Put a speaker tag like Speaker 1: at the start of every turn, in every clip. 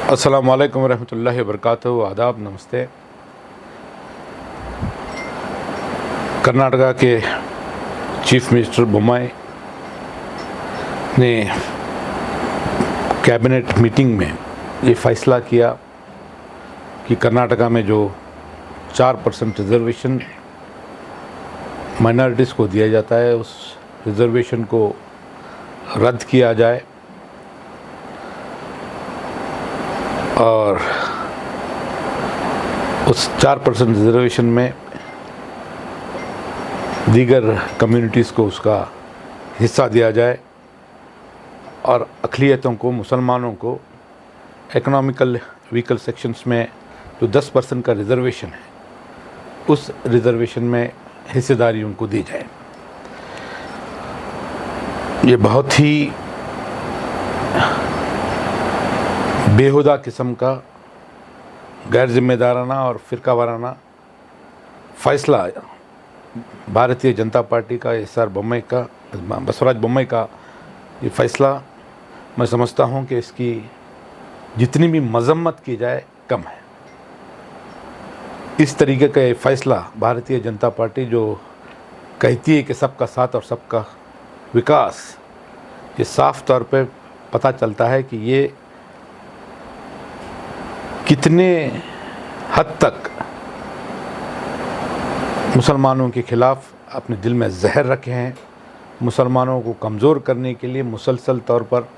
Speaker 1: अस्सलाम वालेकुम रहमतुल्लाहि वबरकातुहू। आदाब, नमस्ते। कर्नाटका के चीफ मिनिस्टर बोम्माई ने कैबिनेट मीटिंग में ये फ़ैसला किया कि कर्नाटका में जो 4% रिज़र्वेशन माइनॉरिटीज़ को दिया जाता है, उस रिज़र्वेशन को रद्द किया जाए और उस 4% रिज़र्वेशन में दीगर कम्युनिटीज़ को उसका हिस्सा दिया जाए और अक़लियतों को, मुसलमानों को इकोनॉमिकल वीकर सेक्शंस में जो 10% का रिज़र्वेशन है, उस रिज़र्वेशन में हिस्सेदारी उनको दी जाए। ये बहुत ही बेहुदा किस्म का गैर जिम्मेदाराना और फ़िरका वाराना फ़ैसला भारतीय जनता पार्टी का बसवराज बोम्माई का ये फ़ैसला, मैं समझता हूँ कि इसकी जितनी भी मज़म्मत की जाए कम है। इस तरीके का ये फ़ैसला भारतीय जनता पार्टी जो कहती है कि सबका साथ और सबका विकास, ये साफ़ तौर पे पता चलता है कि ये कितने हद तक मुसलमानों के ख़िलाफ़ अपने दिल में जहर रखे हैं। मुसलमानों को कमज़ोर करने के लिए मुसलसल तौर पर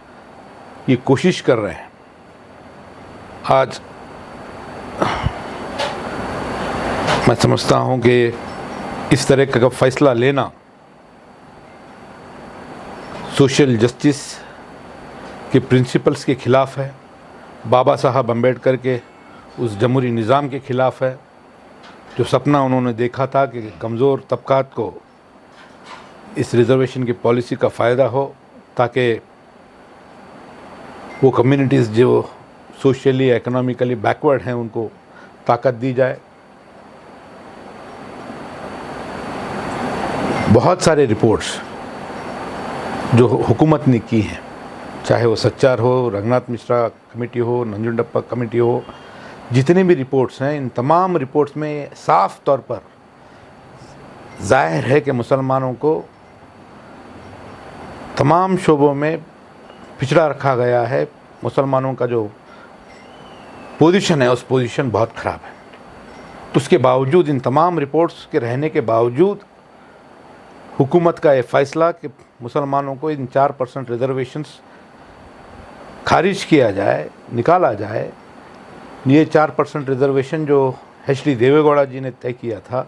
Speaker 1: ये कोशिश कर रहे हैं। आज मैं समझता हूँ कि इस तरह का फ़ैसला लेना सोशल जस्टिस के प्रिंसिपल्स के ख़िलाफ़ है, बाबा साहब अम्बेडकर के उस जमहूरी निज़ाम के ख़िलाफ़ है, जो सपना उन्होंने देखा था कि कमज़ोर तबक़ात को इस रिज़र्वेशन की पॉलिसी का फ़ायदा हो, ताकि वो कम्युनिटीज़ जो सोशली इकोनॉमिकली बैकवर्ड हैं उनको ताकत दी जाए। बहुत सारे रिपोर्ट्स जो हुकूमत ने की हैं, चाहे वो सच्चार हो, रंगनाथ मिश्रा कमेटी हो, नंजुंडप्पा कमेटी हो, जितने भी रिपोर्ट्स हैं, इन तमाम रिपोर्ट्स में साफ़ तौर पर ज़ाहिर है कि मुसलमानों को तमाम शोबों में पिछड़ा रखा गया है। मुसलमानों का जो पोजीशन है, उस पोजीशन बहुत ख़राब है। उसके बावजूद, इन तमाम रिपोर्ट्स के रहने के बावजूद, हुकूमत का ये फ़ैसला कि मुसलमानों को इन 4% रिज़र्वेशंस खारिज किया जाए, निकाला जाए। ये 4% रिज़र्वेशन जो एच.डी. देवेगौड़ा जी ने तय किया था,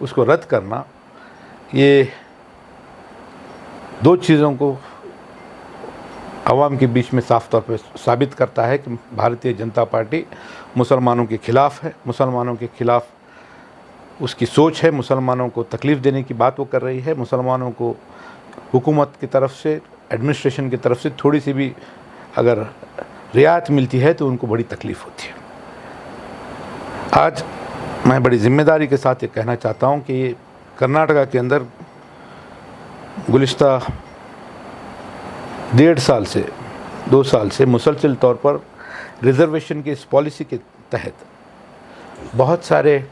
Speaker 1: उसको रद्द करना, ये दो चीज़ों को आवाम के बीच में साफ़ तौर पर साबित करता है कि भारतीय जनता पार्टी मुसलमानों के ख़िलाफ़ है, मुसलमानों के ख़िलाफ़ उसकी सोच है, मुसलमानों को तकलीफ़ देने की बात वो कर रही है। मुसलमानों को हुकूमत की तरफ से, एडमिनिस्ट्रेशन की तरफ से थोड़ी सी भी अगर रियायत मिलती है तो उनको बड़ी तकलीफ़ होती है। आज मैं बड़ी ज़िम्मेदारी के साथ ये कहना चाहता हूँ कि ये कर्नाटका के अंदर गुज़िश्ता 1.5 साल से 2 साल से मुसलसल तौर पर रिज़र्वेशन की इस पॉलिसी के तहत बहुत सारे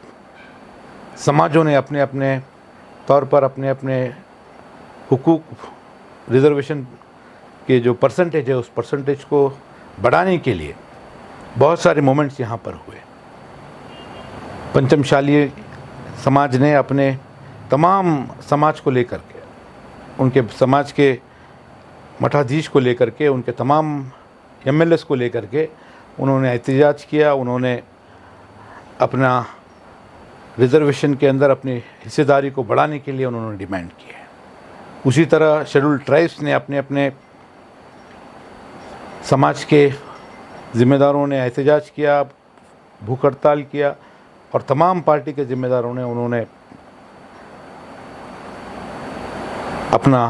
Speaker 1: समाजों ने अपने अपने तौर पर अपने अपने हुकूक, रिज़र्वेशन के जो परसेंटेज है, उस परसेंटेज को बढ़ाने के लिए बहुत सारे मोमेंट्स यहाँ पर हुए। पंचमशाली समाज ने अपने तमाम समाज को लेकर के, उनके समाज के मठाधीश को लेकर के, उनके तमाम एमएलएस को लेकर के उन्होंने एहतजाज किया। उन्होंने अपना रिज़र्वेशन के अंदर अपनी हिस्सेदारी को बढ़ाने के लिए उन्होंने डिमांड की है। उसी तरह शेड्यूल्ड ट्राइब्स ने अपने अपने समाज के ज़िम्मेदारों ने एहतजाज किया, भूख हड़ताल किया, और तमाम पार्टी के ज़िम्मेदारों ने उन्होंने अपना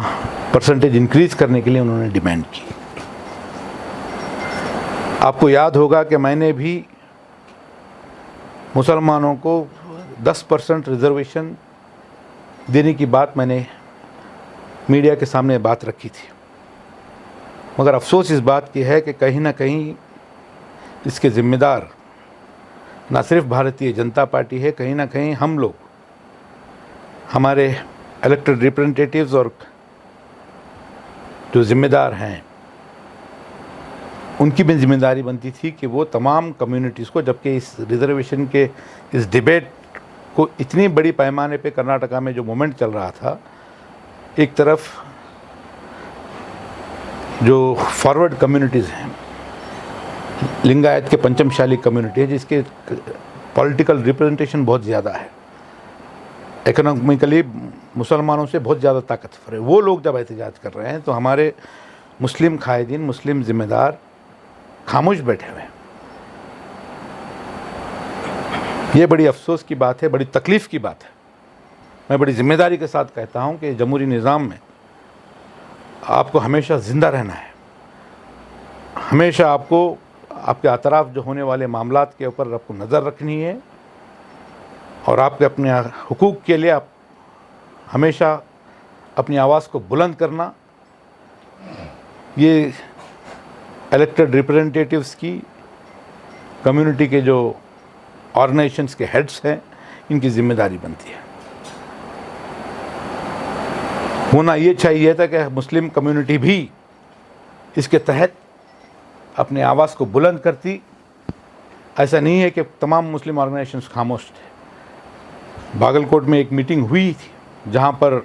Speaker 1: परसेंटेज इंक्रीज़ करने के लिए उन्होंने डिमांड की। आपको याद होगा कि मैंने भी मुसलमानों को 10% रिज़र्वेशन देने की बात मैंने मीडिया के सामने बात रखी थी। मगर अफसोस इस बात की है कि कहीं ना कहीं इसके ज़िम्मेदार ना सिर्फ भारतीय जनता पार्टी है, कहीं ना कहीं हम लोग, हमारे इलेक्टेड रिप्रेजेंटेटिव्स और जो ज़िम्मेदार हैं, उनकी भी जिम्मेदारी बनती थी कि वो तमाम कम्युनिटीज़ को, जबकि इस रिजर्वेशन के इस डिबेट को इतनी बड़ी पैमाने पे कर्नाटका में जो मूवमेंट चल रहा था, एक तरफ जो फॉरवर्ड कम्युनिटीज़ हैं, लिंगायत के पंचमशाली कम्युनिटी है जिसके पॉलिटिकल रिप्रेजेंटेशन बहुत ज़्यादा है, इकोनॉमिकली मुसलमानों से बहुत ज़्यादा ताकतवर है, वो लोग जब एहतजाज कर रहे हैं तो हमारे मुस्लिम कायदीन, मुस्लिम ज़िम्मेदार खामोश बैठे हुए हैं। ये बड़ी अफसोस की बात है, बड़ी तकलीफ़ की बात है। मैं बड़ी ज़िम्मेदारी के साथ कहता हूँ कि जमहूरी निज़ाम में आपको हमेशा ज़िंदा रहना है, हमेशा आपको आपके अतराफ़ जो होने वाले मामलात के ऊपर आपको नज़र रखनी है और आपके अपने हुकूक के लिए आप हमेशा अपनी आवाज़ को बुलंद करना, ये इलेक्टेड रिप्रेजेंटेटिव्स की, कम्युनिटी के जो ऑर्गेनाइजेशंस के हेड्स हैं, इनकी ज़िम्मेदारी बनती है। होना ये चाहिए था कि मुस्लिम कम्युनिटी भी इसके तहत अपने आवाज़ को बुलंद करती। ऐसा नहीं है कि तमाम मुस्लिम ऑर्गेनाइजेशंस खामोश थे। बागलकोट में एक मीटिंग हुई थी जहाँ पर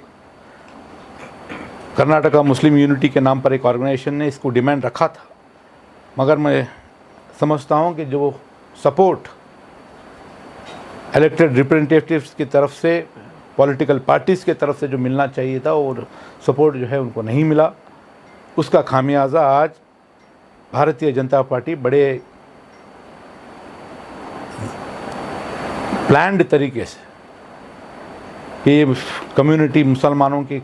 Speaker 1: कर्नाटका मुस्लिम यूनिटी के नाम पर एक ऑर्गेनाइजेशन ने इसको डिमांड रखा था, मगर मैं समझता हूँ कि जो सपोर्ट इलेक्टेड रिप्रेजेंटेटिव्स की तरफ से, पॉलिटिकल पार्टीज़ की तरफ से जो मिलना चाहिए था, और सपोर्ट जो है उनको नहीं मिला। उसका खामियाजा आज भारतीय जनता पार्टी बड़े प्लान्ड तरीके से, ये कम्युनिटी, मुसलमानों की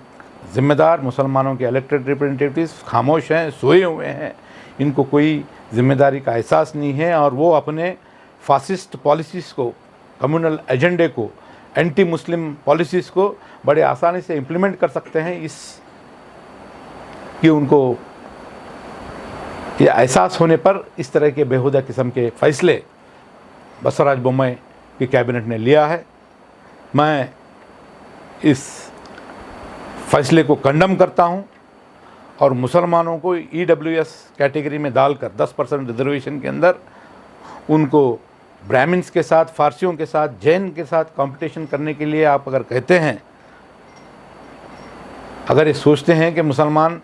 Speaker 1: ज़िम्मेदार, मुसलमानों के इलेक्टेड रिप्रेजेंटेटिव्स खामोश हैं, सोए हुए हैं, इनको कोई ज़िम्मेदारी का एहसास नहीं है और वो अपने फासिस्ट पॉलिसीज़ को, कम्युनल एजेंडे को, एंटी मुस्लिम पॉलिसीज़ को बड़े आसानी से इम्प्लीमेंट कर सकते हैं। इस कि उनको ये एहसास होने पर इस तरह के बेहुदा किस्म के फ़ैसले बसवराज बोम्मई की कैबिनेट ने लिया है। मैं इस फैसले को कंडम करता हूं और मुसलमानों को EWS कैटेगरी में डालकर 10% रिजर्वेशन के अंदर उनको ब्राह्मण्स के साथ, फारसियों के साथ, जैन के साथ कंपटीशन करने के लिए आप अगर कहते हैं, अगर ये सोचते हैं कि मुसलमान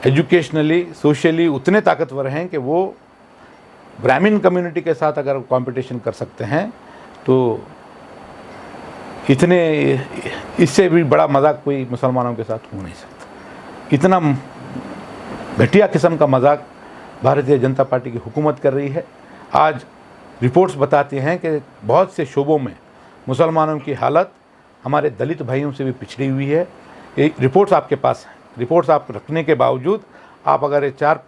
Speaker 1: एजुकेशनली, सोशली उतने ताकतवर हैं कि वो ब्राह्मण कम्युनिटी के साथ अगर कंपटीशन कर सकते हैं, तो इतने, इससे भी बड़ा मजाक कोई मुसलमानों के साथ हो नहीं सकता। इतना घटिया किस्म का मजाक भारतीय जनता पार्टी की हुकूमत कर रही है। आज रिपोर्ट्स बताती हैं कि बहुत से शोबों में मुसलमानों की हालत हमारे दलित भाइयों से भी पिछड़ी हुई है। ये रिपोर्ट्स आपके पास हैं। रिपोर्ट्स आप रखने के बावजूद आप अगर 4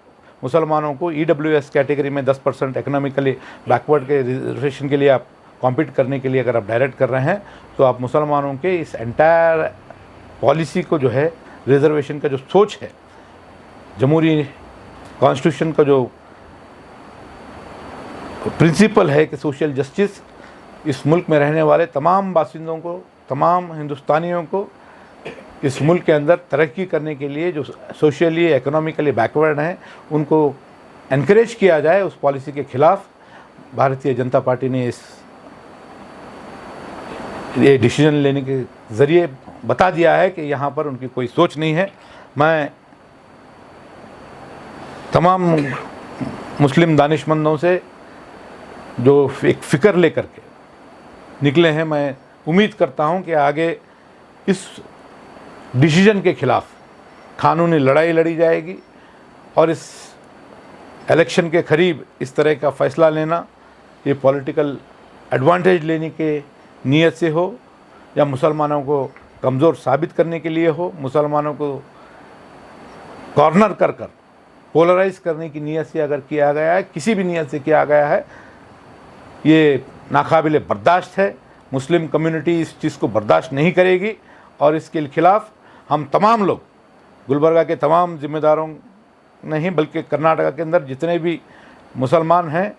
Speaker 1: मुसलमानों को EWS कैटेगरी में 10% इकोनॉमिकली बैकवर्ड के रिजर्वेशन के लिए आप कॉम्पीट करने के लिए अगर आप डायरेक्ट कर रहे हैं, तो आप मुसलमानों के इस एंटायर पॉलिसी को जो है, रिजर्वेशन का जो सोच है, जमहूरी कॉन्स्टिट्यूशन का जो प्रिंसिपल है कि सोशल जस्टिस, इस मुल्क में रहने वाले तमाम बासिंदों को, तमाम हिंदुस्तानियों को इस मुल्क के अंदर तरक्की करने के लिए जो सोशली, इकोनॉमिकली बैकवर्ड हैं, उनको एनकरेज किया जाए। उस पॉलिसी के ख़िलाफ़ भारतीय जनता पार्टी ने ये डिसीजन लेने के ज़रिए बता दिया है कि यहाँ पर उनकी कोई सोच नहीं है। मैं तमाम मुस्लिम दानिशमंदों से जो एक फ़िक्र लेकर के निकले हैं, मैं उम्मीद करता हूँ कि आगे इस डिसीजन के ख़िलाफ़ कानूनी लड़ाई लड़ी जाएगी और इस इलेक्शन के करीब इस तरह का फ़ैसला लेना ये पॉलिटिकल एडवांटेज लेने के नीयत से हो या मुसलमानों को कमज़ोर साबित करने के लिए हो, मुसलमानों को कॉर्नर कर कर पोलराइज़ करने की नीयत से अगर किया गया है, किसी भी नीयत से किया गया है, ये नाकाबिले बर्दाश्त है। मुस्लिम कम्युनिटी इस चीज़ को बर्दाश्त नहीं करेगी और इसके खिलाफ़ हम तमाम लोग, गुलबर्गा के तमाम ज़िम्मेदारों नहीं बल्कि कर्नाटका के अंदर जितने भी मुसलमान हैं,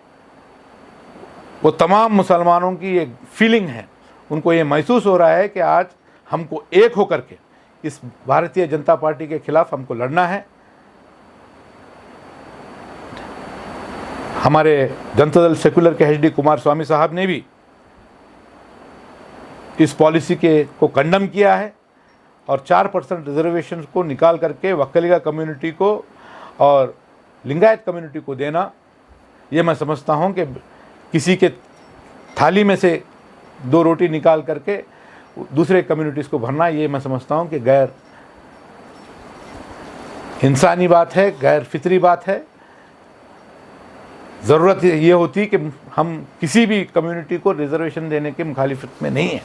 Speaker 1: वो तमाम मुसलमानों की एक फीलिंग है, उनको ये महसूस हो रहा है कि आज हमको एक होकर के इस भारतीय जनता पार्टी के खिलाफ हमको लड़ना है। हमारे जनता दल सेकुलर के एचडी कुमारस्वामी साहब ने भी इस पॉलिसी को कंडम किया है और 4% रिजर्वेशन को निकाल करके वक्कलिगा कम्युनिटी को और लिंगायत कम्युनिटी को देना, ये मैं समझता हूँ कि किसी के थाली में से 2 रोटी निकाल करके दूसरे कम्युनिटीज़ को भरना, ये मैं समझता हूँ कि गैर इंसानी बात है, गैर फितरी बात है। ज़रूरत ये होती कि हम किसी भी कम्युनिटी को रिजर्वेशन देने के मुखालिफत में नहीं है,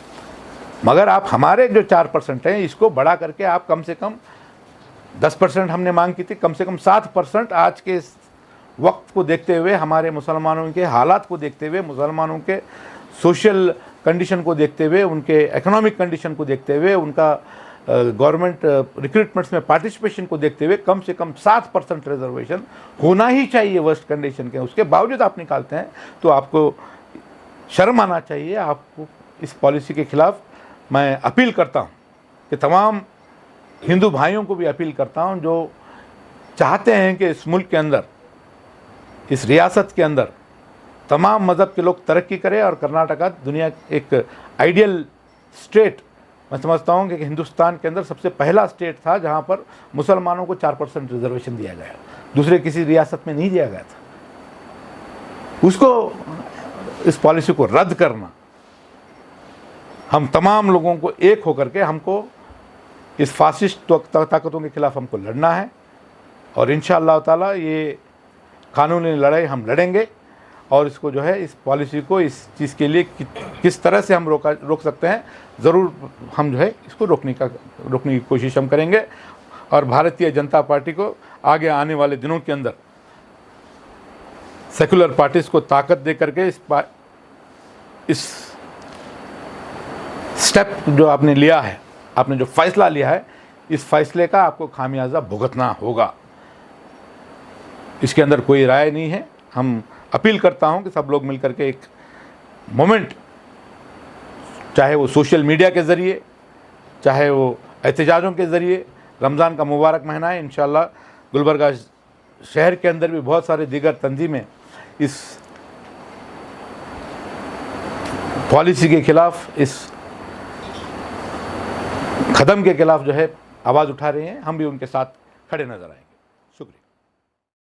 Speaker 1: मगर आप हमारे जो 4% हैं इसको बढ़ा करके आप कम से कम 10% हमने मांग की थी, कम से कम 7% आज के इस वक्त को देखते हुए, हमारे मुसलमानों के हालात को देखते हुए, मुसलमानों के सोशल कंडीशन को देखते हुए, उनके इकोनॉमिक कंडीशन को देखते हुए, उनका गवर्नमेंट रिक्रूटमेंट्स में पार्टिसिपेशन को देखते हुए कम से कम 7% रिजर्वेशन होना ही चाहिए वर्स्ट कंडीशन के। उसके बावजूद आप निकालते हैं तो आपको शर्म आना चाहिए। आपको इस पॉलिसी के खिलाफ मैं अपील करता हूं कि तमाम हिंदू भाइयों को भी अपील करता हूं जो चाहते हैं कि इस मुल्क के अंदर, इस रियासत के अंदर तमाम मज़हब के लोग तरक्की करें और कर्नाटका दुनिया एक आइडियल स्टेट, मैं समझता हूँ कि हिंदुस्तान के अंदर सबसे पहला स्टेट था जहाँ पर मुसलमानों को 4% रिजर्वेशन दिया गया, दूसरे किसी रियासत में नहीं दिया गया था। उसको, इस पॉलिसी को रद्द करना, हम तमाम लोगों को एक होकर के हमको इस फासिस्ट ताकतों के खिलाफ हमको लड़ना है और इंशाअल्लाह ताला ये कानूनी लड़ाई हम लड़ेंगे और इसको जो है, इस पॉलिसी को, इस चीज़ के लिए किस तरह से हम रोक सकते हैं, ज़रूर हम जो है इसको रोकने की कोशिश हम करेंगे। और भारतीय जनता पार्टी को आगे आने वाले दिनों के अंदर सेकुलर पार्टीज़ को ताकत दे करके इस स्टेप जो आपने लिया है, आपने जो फैसला लिया है, इस फैसले का आपको खामियाजा भुगतना होगा। इसके अंदर कोई राय नहीं है। हम अपील करता हूं कि सब लोग मिलकर के एक मोमेंट, चाहे वो सोशल मीडिया के ज़रिए, चाहे वो एहतजाजों के ज़रिए, रमज़ान का मुबारक महीना है, इंशाअल्लाह गुलबर्गा शहर के अंदर भी बहुत सारे दीगर तंजीमें इस पॉलिसी के ख़िलाफ़, इस कदम के खिलाफ जो है आवाज़ उठा रहे हैं। हम भी उनके साथ खड़े नज़र आए।